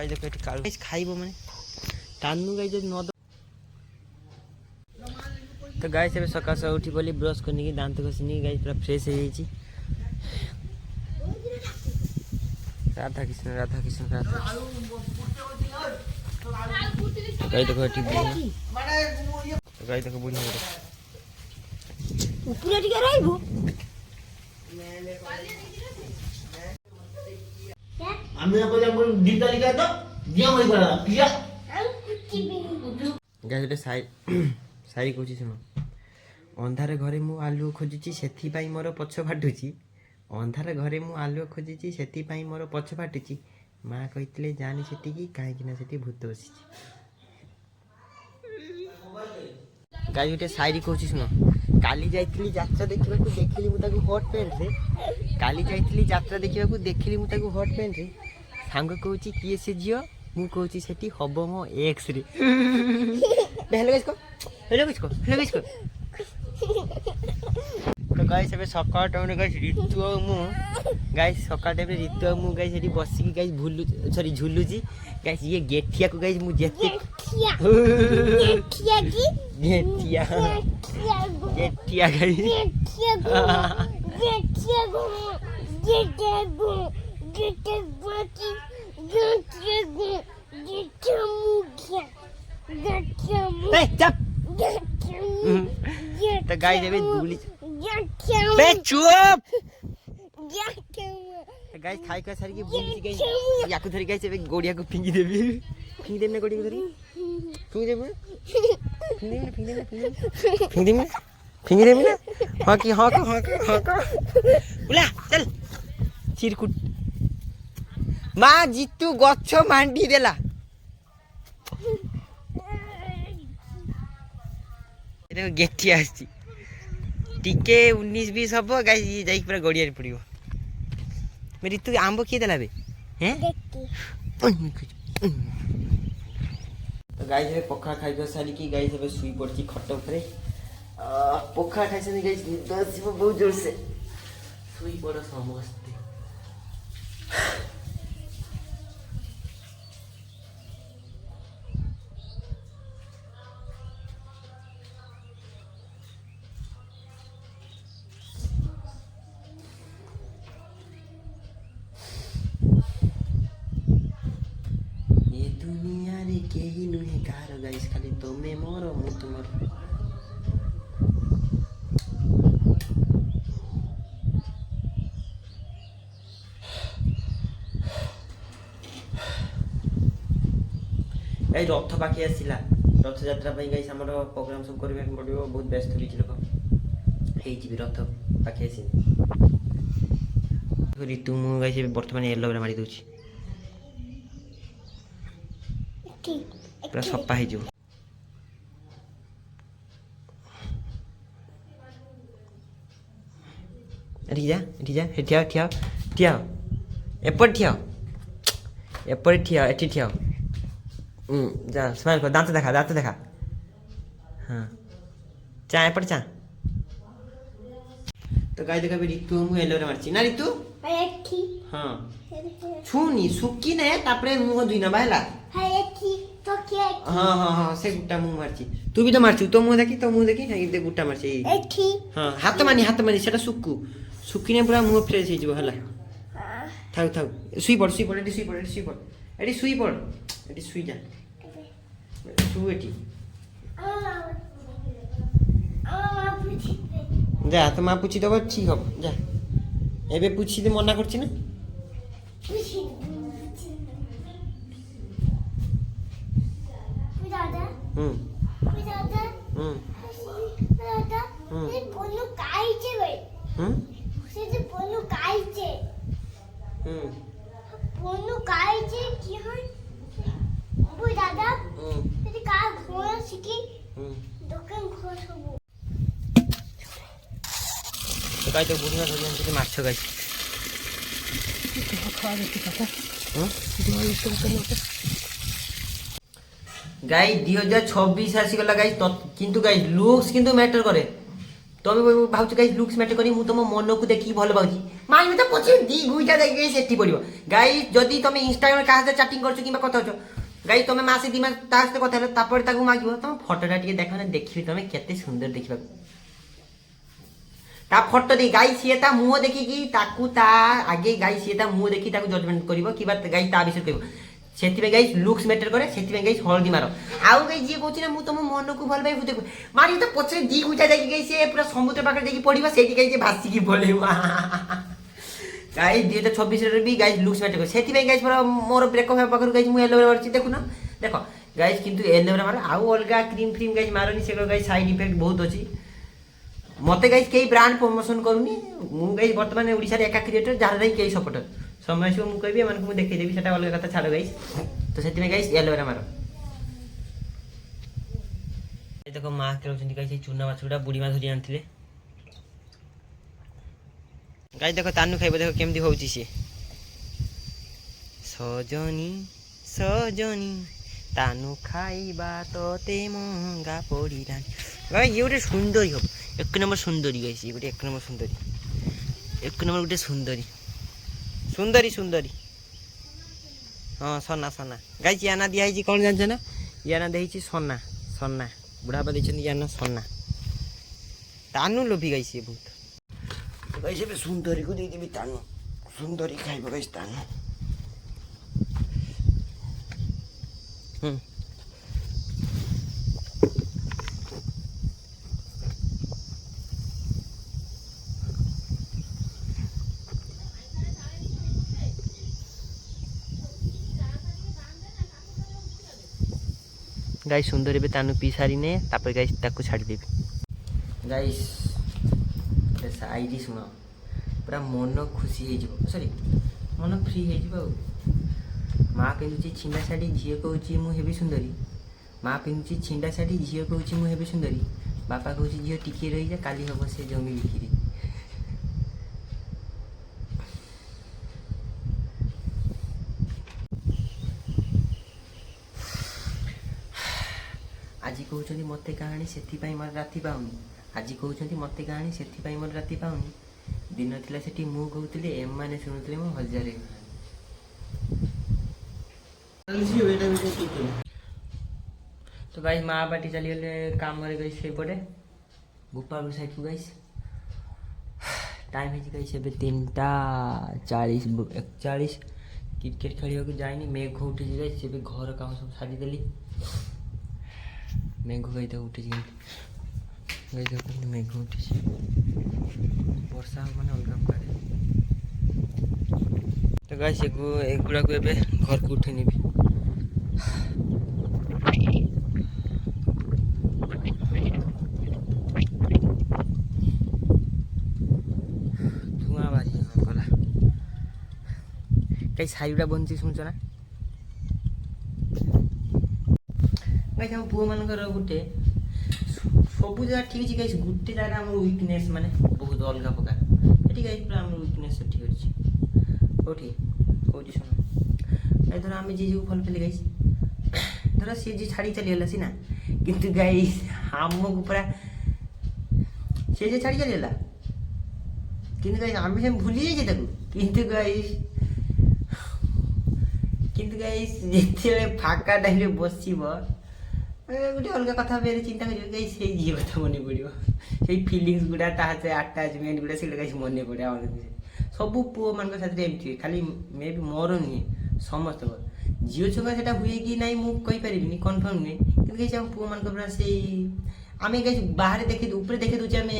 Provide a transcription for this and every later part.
Guys देखो एठी काल गाइस खाइबो माने टान्नू गाइस जब न तो गाइस एबे सकाळ सकाळ उठी बोली ब्रश करनी की दांत घसनी गाइस पूरा फ्रेश हो जाई छी। राधा कृष्ण राधा कृष्ण राधा गाइस देखो एठी गाइस देखो बुझी पूरा टिका रहइबो আমি আপনাকে বলি দিন তালিকা তো দিয়া মই করা পিয়া गाइस एटा सारी कहूँ शुण अंधार घरे मु आलुओ खोजुची से मोर पछ फाटुची अंधार घरे मु आलुओ खोजुची से मोर पछ फाटुची माँ कही जानी से कहीं भूत बसी गाइस गोटे शायरी कहूँ शुण काली जाइली यात्रा देखा देखिली मुझे हट पैंट रे काली जाइली यात्रा देखा देखिली मुझे हट पैंट रे सांग कहूँ किए से झील मु कहूँ से हम मो एक्स रे हेलो गाइस को हेलो गाइस को हेलो गाइस को तो गाइस एबे सकाळ टाइम गाइस ऋतु और मु गाइस सकाळ टाइम ऋतु और मु गाइस एठी बसी की गाइस भूलु सॉरी झुलुजी गाइस ये गेठिया को गाइस मु जेते गेठिया की गेठिया गेठिया गाइस गेठिया गो गेठिया गो गेठिया बाकी गेठिया गो गेठिया मुखिया गेठिया ए चुप तो गाइस एबे दूली बे चुप गाइस खाई का सारी की बुली गाइस याकू धरी गाइस एबे गोड़िया को फिंगी देबी ना गोड़ी को धरी फिंगी देबे फिंगी देबी ना हां की हां का बुला चल चिरकुट मां जीतू गच्छ मांडी देला देखो गेठी आसी टिके 19-20 हम गाइस ये जाई पूरा गड़िया रे पड़ियो मेरी तू आंबो किए देला बे हैं तो गाइस रे पखा खाइ के सारी की गाइस ଏବେ सुई पड़ची खट ऊपर पखा खाइ से गाइस निद आसीबो बहुत जोर से सुई पड़ समस्त केही नुहे कार गाइस खाली तमे मोर मु तुमर ए रथ बाकी आसिला रथ यात्रा पई गाइस हमर प्रोग्राम सब करबे पड़ियो बहुत व्यस्त बिच लोक हेई जी रथ बाकी आसी ऋतु मु गाइस वर्तमान येलो रे मारी दोची पूरा सफा हो जाओ ठिया ठिया ठिया एपट ठिया एपट ठिया एठी ठिया जा स्माइल कर दांत देखा हाँ चा एपट चा तो गाय देखा ऋतु मु एलो रे मारची ना ऋतु एठी हां छुनी सुकी ने तापरे मुह दुई ना बाहला तो क्या हां हां हां से गुट्टा मुंह मारची तू भी तो मारची तो मुंह देखी नहीं दे गुट्टा मारची एठी हां हाथ मानी सेटा सुकी ने पूरा मुंह फ्रेश हे जो हला थाउ सुई पड़ एटी सुई जा तू एटी जा तो मां पूछी दबो ठीक हो जा एबे पूछी दे मना करची ना तो गाइस बुढ़िया धरी हम माछ गाइस गाइस 2026 आसीगला गाइस किंतु गाइस लुक्स किंतु मैटर करे तमे भावछ गाइस लुक्स मैटर करी मु तुम मन को देखि भल पाउची মাই মতে পছে দি গুইটা দেই গাইস এটি পড়িব গাইস যদি তুমি ইনস্টাগ্রামে কার সাথে চ্যাটিং করছো কিংবা কথা হচ্ছ গাইস তুমি মাসে দি মাস তার সাথে কথা হলো তারপরে তাকে মাগিব তুমি ফটোটা টিকে দেখো না দেখিবি তুমি কেতে সুন্দর দেখিবা তা ফটো দি গাইস সিଏ তা মুহ দেখি কি তাকু তা আগে গাইস সিଏ তা মুহ দেখি তাকু জজমেন্ট করিব কিবা গাইস তা বিষয় করিব সেতিবে গাইস লুকস ম্যাটার করে সেতিবে গাইস হলদি মারো আউ গাইস যে কইছি না মু তম মনকু ভাল পাই ফুটে মারি তো পছরে দি গুইটা দেখি গাইস সে পুরো সমুদ্র পাখে দেখি পড়িবা সেটি গাইস ভাসি কি বলেবা গাইস 2024 রে বি গাইস লুকস ম্যাটার করে সেতিবে গাইস পুরো মোর ব্রেকঅপ হবে পাখর গাইস মু এলোভেরা মারছি দেখু না দেখো গাইস কিন্তু এলোভেরা মার আউ অলগা ক্রিম ফ্রিম গাইস মারনি সেগুলো গাইস সাইড ইফেক্ট বহুত আছে মতে গাইস কেই ব্র্যান্ড প্রমোশন করুনি মু গাইস বর্তমানে ওড়িশার একা ক্রিয়েটর যারা গাইস কেই সপোর্টার সময় সব মু কইবি এমানকু মু দেখাই দেবি সেটা অলগা কথা ছাড়ো গাইস তো সেতিবে গাইস এলোভেরা মারো এই দেখো মা কেরোছেন গাইস এই চুনা মাছগুড়া বুড়ি মা ধরি আনতিলে গাইস দেখো তানু খাইবো দেখো কেমদি হউছি সে সজনী সজনী তানু খাইবা তোতে মঙ্গা পড়িলানি গাইস ইউরে সুন্দরী হবে এক নম্বর সুন্দরী গাইস ইউরে এক নম্বর সুন্দরী এক নম্বর গুটে সুন্দরী সুন্দরী সুন্দরী হ্যাঁ সোনা সোনা গাইস ইয়ানা দিয়া হইছি কোন জানছ না ইয়ানা দেইছি সোনা সোনা বুড়াবা দিয়েছেন ইয়ানা সোনা তানু লোভি গাইছে বহুত গাইছে বে সুন্দরী কো দিয়ে দিবি তানু সুন্দরী খাইব গাইস তানু गाइस सुंदर भी तानु पी सारी ने तापर गाइस ताको छाड़ी देबी गाइस शायरी सुनो पूरा मन खुशी हो जिवो सॉरी मन फ्री हो जिवो माँ पिंधुची छिंडा शाढ़ी झील कहूँ मु हेबी सुंदरी माँ पिंधुची छिंडा शाढ़ी झील कहूँ मु हेबी सुंदरी बापा कहूँ झील टिके रही जा काली हम से जमी बिक्री आज कहते मत कहानी से मोर राति पाऊनी आज कहते मत कहानी से मोर राति पाऊनी दिन थिला सेठी मु कहूली एम माने शुणुले मो हजारे तो गाइस माँ बाटी चली गले काम करे गई से पड़े गोपाल साइड को गाइस टाइम है गाइस एबे 3:41 क्रिकेट खेलिया को जाइनी मेघ उठी गाइस एबे घर काम सब सारी देली मेघ गई तो उठी गई तो मेघ उठी वर्षा माने अलग करे तो गाइस एगुड़ा को एबे घर को उठे निबी धुआं बारी गला कई साइडा बनची सुनछ ना गाइस हम पुओ मानकर गुटे सबु जगह ठीक अछि गाइस गुटे जगह हमर वीकनेस माने बहुत अलगा प्रकार एठी गाइस पूरा हमर वीकनेस ठीक अछि ओठी कोठी सुन ए धर हम जे जो फल पेले गाइस धर से जे छाड़ी चली गेला सिना किंतु गाइस हमको पूरा से जे छाड़ी चली गेला किंतु गाइस हम से भूली जे ताकू किंतु गाइस जेते फाका टाइम रे बसिबो गोटे अलग कथा बेरे चिंता कर से झील कथा मन पड़ो से फिलिंग्स गुड़ा ताजे आटाचमेंट गुड़ा से मन पड़े सब पुओ मान एमती खाली मे भी मोर नुहे समस्त झील छुआ से हुए कि ना मुझे कनफर्म नुहे कि पुओ मान से आम बाहर देखे ऊपर देखे दूचे आम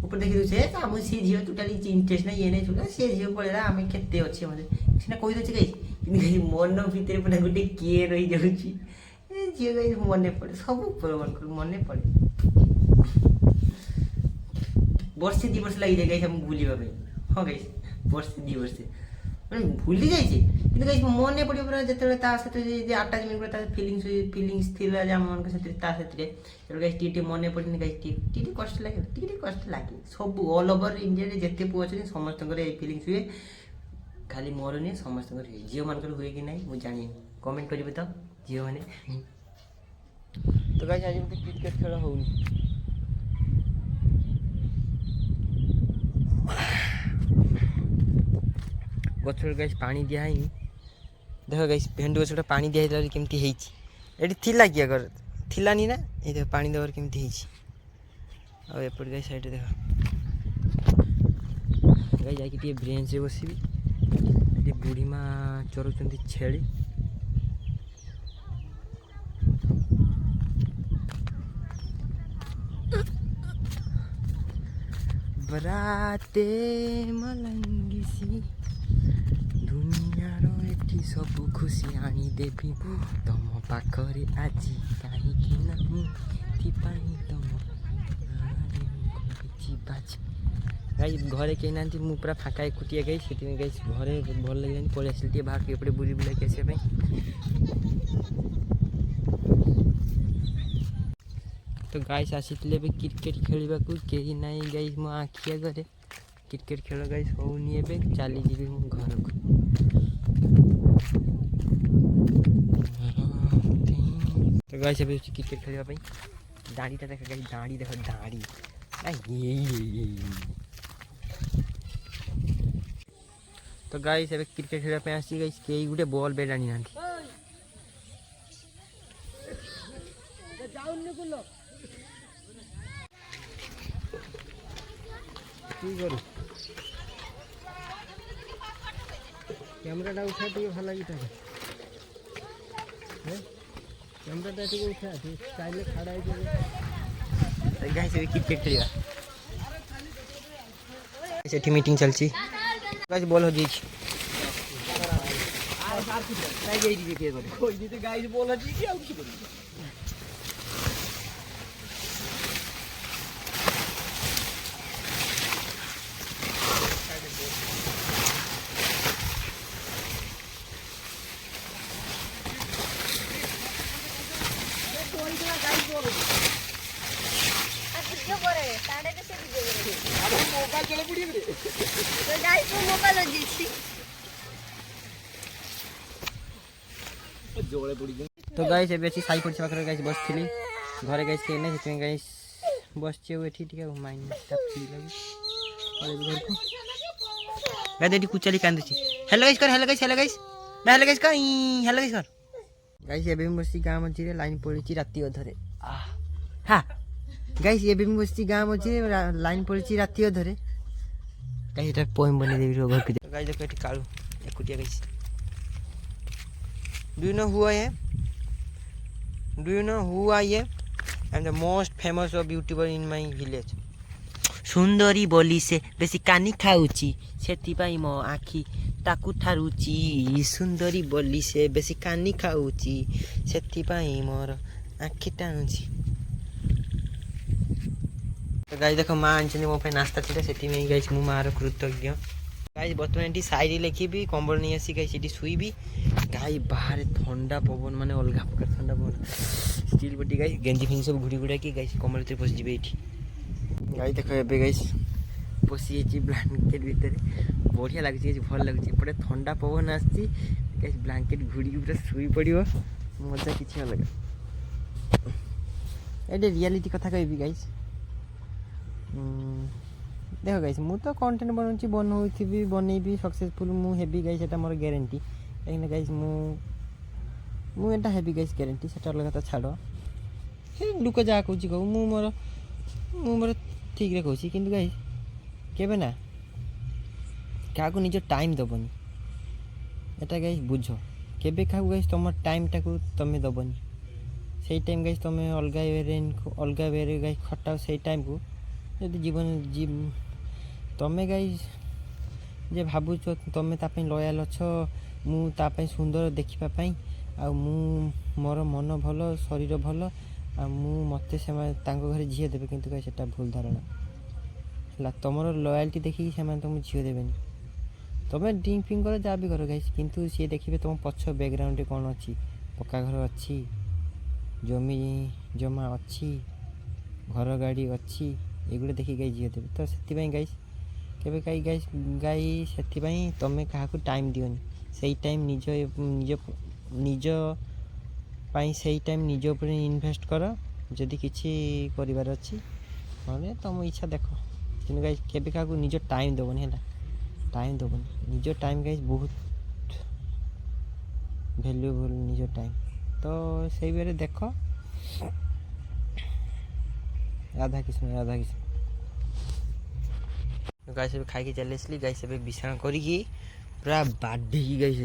ऊपर देखे दूचे आम से झील टोटाली इंटरेस्ट ना ये नहीं छुआ से झील पड़ेगा आम केते अच्छे मतलब सीना कही दूचे कहीं मन भितर पूरा गोटे किए रही जाऊँगी झील गाइस मन पड़े सब मन पड़े वर्षे 2 वर्ष लगी जाए गाइस हम भूलिबा हाँ गाइस वर्षे 2 वर्ष मैंने भूली जाइए कि गाइस मन पड़े पूरा जिते आटाचमेंट पूरा फिलिंग्स थिला जे मन के गाइस टी मन पड़े गाइस टी कष्ट लगे सब ऑल ओवर इंडिया रे जते पुओ अछि समस्त फिलिंग्स हुए खाली मोर नहीं समस्त झील मान हुए कि नहीं मुझे जानी कमेंट करेंगे तो झील मैंने तो गाइस आज मत क्रिकेट खेल होनी ଗଛରେ ଗାଇସ୍ ପାଣି ଦିଆହେଇନି। ଦେଖ ଗାଇସ୍ ଭେଣ୍ଡି ଗଛଟା ପାଣି ଦିଆହେଇଥିଲା କେମିତି ହେଇଛି। ଏଠି ଥିଲା କି ଆଗର ଥିଲାନି ନା, ଏଇ ଦେଖ ପାଣି ଦେବାର କେମିତି ହେଇଛି। ଆଉ ଏପଟେ ଗାଇସ୍ ସାଇଡ଼ରେ ଦେଖ ଗାଈ ଯାଇକି ଟିକେ ବ୍ରେଞ୍ଚରେ ବସିବି। ଏଠି ବୁଢ଼ୀ ମା ଚରୁଛନ୍ତି ଛେଳି। ବରାତେ ମଲଙ୍ଗିସି ଦୁନିଆର ଏଠି ସବୁ ଖୁସି ଆଣିଦେବି ତମ ପାଖରେ ଆଜି କାହିଁକି ନାହିଁ ଏଥିପାଇଁ ତମ ଗାଈ ଘରେ କେହି ନାହାନ୍ତି, ମୁଁ ପୁରା ଫାଙ୍କା ଏକୁଟିଆ ଗାଈ। ସେଥିପାଇଁ ଗାଈ ଘରେ ଭଲ ଲାଗିଲାନି, ପଳେଇ ଆସିଲି ଟିକେ ବାହାରକୁ ଏପଟେ ବୁଲି ବୁଲାକି ଆସିବା ପାଇଁ। ତ ଗାଈ ଆସିଥିଲେ ଏବେ କ୍ରିକେଟ ଖେଳିବାକୁ, କେହି ନାହିଁ ଗାଈ ମୋ ଆଖି ଆଗରେ। କ୍ରିକେଟ ଖେଳ ଗାଈ ହଉନି ଏବେ, ଚାଲିଯିବି ମୁଁ ଘରକୁ। ତ ଗାଈ ଏବେ ହେଉଛି କ୍ରିକେଟ ଖେଳିବା ପାଇଁ। ଦାଢ଼ିଟା ଦେଖ ଗାଈ, ଦାଢ଼ି ଦେଖ ଦାଢ଼ି। ତ ଗାଈ ଏବେ କ୍ରିକେଟ ଖେଳିବା ପାଇଁ ଆସିଛି ଗାଈ, କେହି ଗୋଟେ ବଲ୍ ବ୍ୟାଟ୍ ଆଣିନାହାନ୍ତି। କ୍ୟାମେରାଟା ଉଠା ଟିକେ ଭଲ ଲାଗିଥାଏ। କ୍ୟାମେରାଟା ଟିକେ ଉଠା ଚାଇଲେ ଖାଡ଼ା ହେଇଯିବ। ଗାଈ ସେ କ୍ରିକେଟ ଖେଳିବା, ସେଠି ମିଟିଂ ଚାଲିଛି। ଗାଈ ବଲ୍ ହଜିଯାଇଛି। तो गाइस ଏବେ ଅଛି ସାଇ ପଡ଼ିଶା ପାଖରେ ଗାଇସ୍ ବସିଥିଲି। ଘରେ ଗାଇସ୍ କେହି ନାହିଁ, ସେଥିପାଇଁ ଗାଇସ୍ ବସିଛି ଆଉ ଏଠି ଟିକେ ମାଇଣ୍ଡଟା ଫ୍ରି ଲାଗୁଛି। ଘରକୁ ଗାଇସ୍ ଏଠି କୁଚାଲି କାନ୍ଦୁଛି। ହ୍ୟାଲୋ ଗାଇସ୍ କର, hello guys, hello guys, hello guys କର, ହ୍ୟାଲୋ ଗାଇସ୍ କର। ଗାଇସ୍ ଏବେ ମୁଁ ବସିଛି ଗାଁ ମଝିରେ, ଲାଇନ୍ ପଡ଼ିଛି ରାତି ଅଧରେ। ହଁ ଗାଇସ୍ ଏବେ ମୁଁ ବସିଛି ଗାଁ ମଝିରେ, ଲାଇନ୍ ପଡ଼ିଛି ରାତି ଅଧରେ। ଗାଇସ୍ ଏଟା ପୋଏମ୍ ବନେଇଦେବି ଘରକୁ। ଗାଇସ୍ ଦେଖ ଏଠି କାଳୁ ଏକୁଟିଆ guys. Do you know who I am? Do you know who I am? I'm the most famous or beautiful in my village. ସୁନ୍ଦରୀ ବୋଲି ସେ ବେଶୀ କାନି ଖାଉଛି, ସେଥିପାଇଁ ମୋ ଆଖି ତାକୁ ଠାରୁଛି। ସୁନ୍ଦରୀ ବୋଲି ସେ ବେଶୀ କାନି ଖାଉଛି, ସେଥିପାଇଁ ମୋର ଆଖି ଟାଣୁଛି। ଗାଈ ଦେଖ ମା ଆଣିଛନ୍ତି ମୋ ପାଇଁ ନାସ୍ତା ଥିଲା, ସେଥିପାଇଁ ଗାଇଛି ମୁଁ ମାର କୃତଜ୍ଞ। ଗାଈ ବର୍ତ୍ତମାନ ଏଠି ସାଇରି ଲେଖିବି, କମ୍ବଳ ନେଇ ଆସି ଗାଈ ସେଠି ଶୋଇବି। ଗାଈ ବାହାରେ ଥଣ୍ଡା ପବନ, ମାନେ ଅଲଗା ପ୍ରକାର ଥଣ୍ଡା ପବନ। ଷ୍ଟିଲ୍ ବଟି ଗାଈ ଗେଞ୍ଜି ଫେଞ୍ଜି ସବୁ ଘୁଡ଼ି ଘୁଡ଼ାକି ଗାଈ କମ୍ବଳ ଭିତରେ ପଶିଯିବେ ଏଇଠି। ଗାଈ ଦେଖ ଏବେ ଗାଈ ପଶିଯାଇଛି ବ୍ଲାଙ୍କେଟ୍ ଭିତରେ, ବଢ଼ିଆ ଲାଗୁଛି, ଭଲ ଲାଗୁଛି। ଏପଟେ ଥଣ୍ଡା ପବନ ଆସିଛି, ଗାଈ ବ୍ଲାଙ୍କେଟ୍ ଘୁଡ଼ିକି ପୁରା ଶୋଇ ପଡ଼ିବ, ମଜା କିଛି ଅଲଗା। ଏଇଠି ରିଆଲିଟି କଥା କହିବି ଗାଈ। ଦେଖ ଗାଇସ୍ ମୁଁ ତ କଣ୍ଟେଣ୍ଟ ବନାଉଛି, ବନଉଥିବି, ବନେଇବି, ସକ୍ସେସଫୁଲ୍ ମୁଁ ହେବି ଗାଇସ୍, ସେଟା ମୋର ଗ୍ୟାରେଣ୍ଟି। କାହିଁକିନା ଗାଇସ୍ ମୁଁ ଏଟା ହେବି ଗାଇସ୍ ଗ୍ୟାରେଣ୍ଟି, ସେଟା ଅଲଗା କଥା ଛାଡ଼। ସେ ଲୋକ ଯାହା କହୁଛି କହୁ, ମୁଁ ମୋର ଠିକ୍ରେ କହୁଛି। କିନ୍ତୁ ଗାଇସ୍ କେବେ ନା କାହାକୁ ନିଜ ଟାଇମ୍ ଦେବନି, ଏଟା ଗାଇସ୍ ବୁଝ। କେବେ କାହାକୁ ଗାଇସ୍ ତୁମ ଟାଇମ୍ଟାକୁ ତୁମେ ଦେବନି। ସେଇ ଟାଇମ୍ ଗାଇସ୍ ତୁମେ ଅଲଗା ୱେରେ ଗାଇସ୍ ଖଟାଅ। ସେଇ ଟାଇମ୍କୁ ଯଦି ତୁମେ ଗାଇସ୍ ଯେ ଭାବୁଛ ତୁମେ ତା ପାଇଁ ଲୟାଲ୍ ଅଛ, ମୁଁ ତା ପାଇଁ ସୁନ୍ଦର ଦେଖିବା ପାଇଁ, ଆଉ ମୋର ମନ ଭଲ, ଶରୀର ଭଲ, ଆଉ ମୋତେ ସେମାନେ ତାଙ୍କ ଘରେ ଝିଅ ଦେବେ। କିନ୍ତୁ ଗାଇସ୍ ସେଟା ଭୁଲ ଧାରଣା ହେଲା। ତୁମର ଲୟାଲ୍ଟି ଦେଖିକି ସେମାନେ ତୁମକୁ ଝିଅ ଦେବେନି। ତୁମେ ଡ୍ରିଙ୍କ୍ ଫିଙ୍କ୍ କର, ଯାହା ବି କର ଗାଇସ୍, କିନ୍ତୁ ସିଏ ଦେଖିବେ ତୁମ ପଛ ବ୍ୟାକ୍ଗ୍ରାଉଣ୍ଡରେ କ'ଣ ଅଛି। ପକ୍କା ଘର ଅଛି, ଜମି ଜମା ଅଛି, ଘର ଗାଡ଼ି ଅଛି, ଏଗୁলো ଦେଖି ଗାଈ ଝିଅ ଦେବେ। ତ ସେଥିପାଇଁ କେବେ ଗାଈ ସେଥିପାଇଁ ତୁମେ କାହାକୁ ଟାଇମ୍ ଦିଅନି। ସେଇ ଟାଇମ୍ ନିଜ ପାଇଁ ସେଇ ଟାଇମ୍ ନିଜ ଉପରେ ଇନଭେଷ୍ଟ କର, ଯଦି କିଛି କରିବାର ଅଛି। ନହେଲେ ତୁମ ଇଚ୍ଛା ଦେଖ, କିନ୍ତୁ ଗାଈ କେବେ କାହାକୁ ନିଜ ଟାଇମ୍ ଦେବନି ହେଲା। टाइम देबन निज टाइम गाइस बहुत भैल्यूएबल निज टाइम तो सही बेरे देख राधा कृष्ण गाइस अब खाई चले आसली गाइस अब विश्राम करी पूरा बाढ़ी गाइस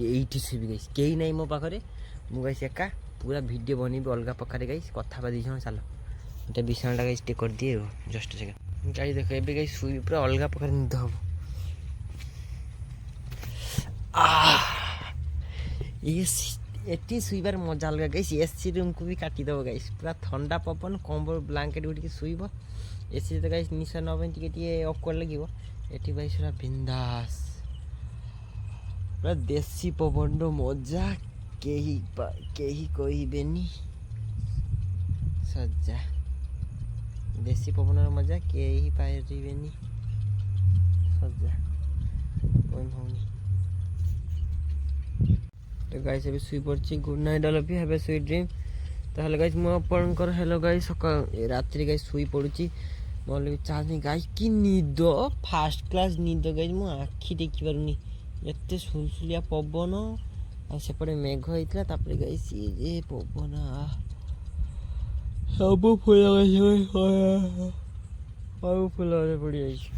ये शुभी गाइस कहीं ना मो पाखे मु गाइस एका पूरा वीडियो बनइबी अलग प्रकार गाइस कथा दी जन चल गोटे विश्राम गाइस टे कर दिए जस्ट सेकेंड गाइस देख ए गाइस शुई पूरा अलग प्रकार निद हम एटी शुइबार मजा अलग गाइस एसी रूम को भी काटिदेव गाइस पूरा ठंडा पवन कंबल ब्लांकेट उठिक शुइब एसी तो गाइस निशा नबे टे अकवर्ड लगे एटी भाई पूरा बिंदास पूरा देसी पवन मजा केही कहबेनी सजा देसी पवन मजा केही पारिबेनी सजा कहनी तो गाइस अभी शुई पड़ी good night all of you have a sweet dream ताहले गाइस मु आपनकर हेलो गाइस सकाळ रात्रि गाइस शुई पड़ुची मोले भी चार्ज नहीं गाइस की निद फर्स्ट क्लास निद गाइस मु आखि देखि पारुनी एते सुलसुलिया पवन आ सेपटे मेघ होइतला तापरे गाइस ये पवन सब फुल गाइस सब फुल पड़ी जाइछ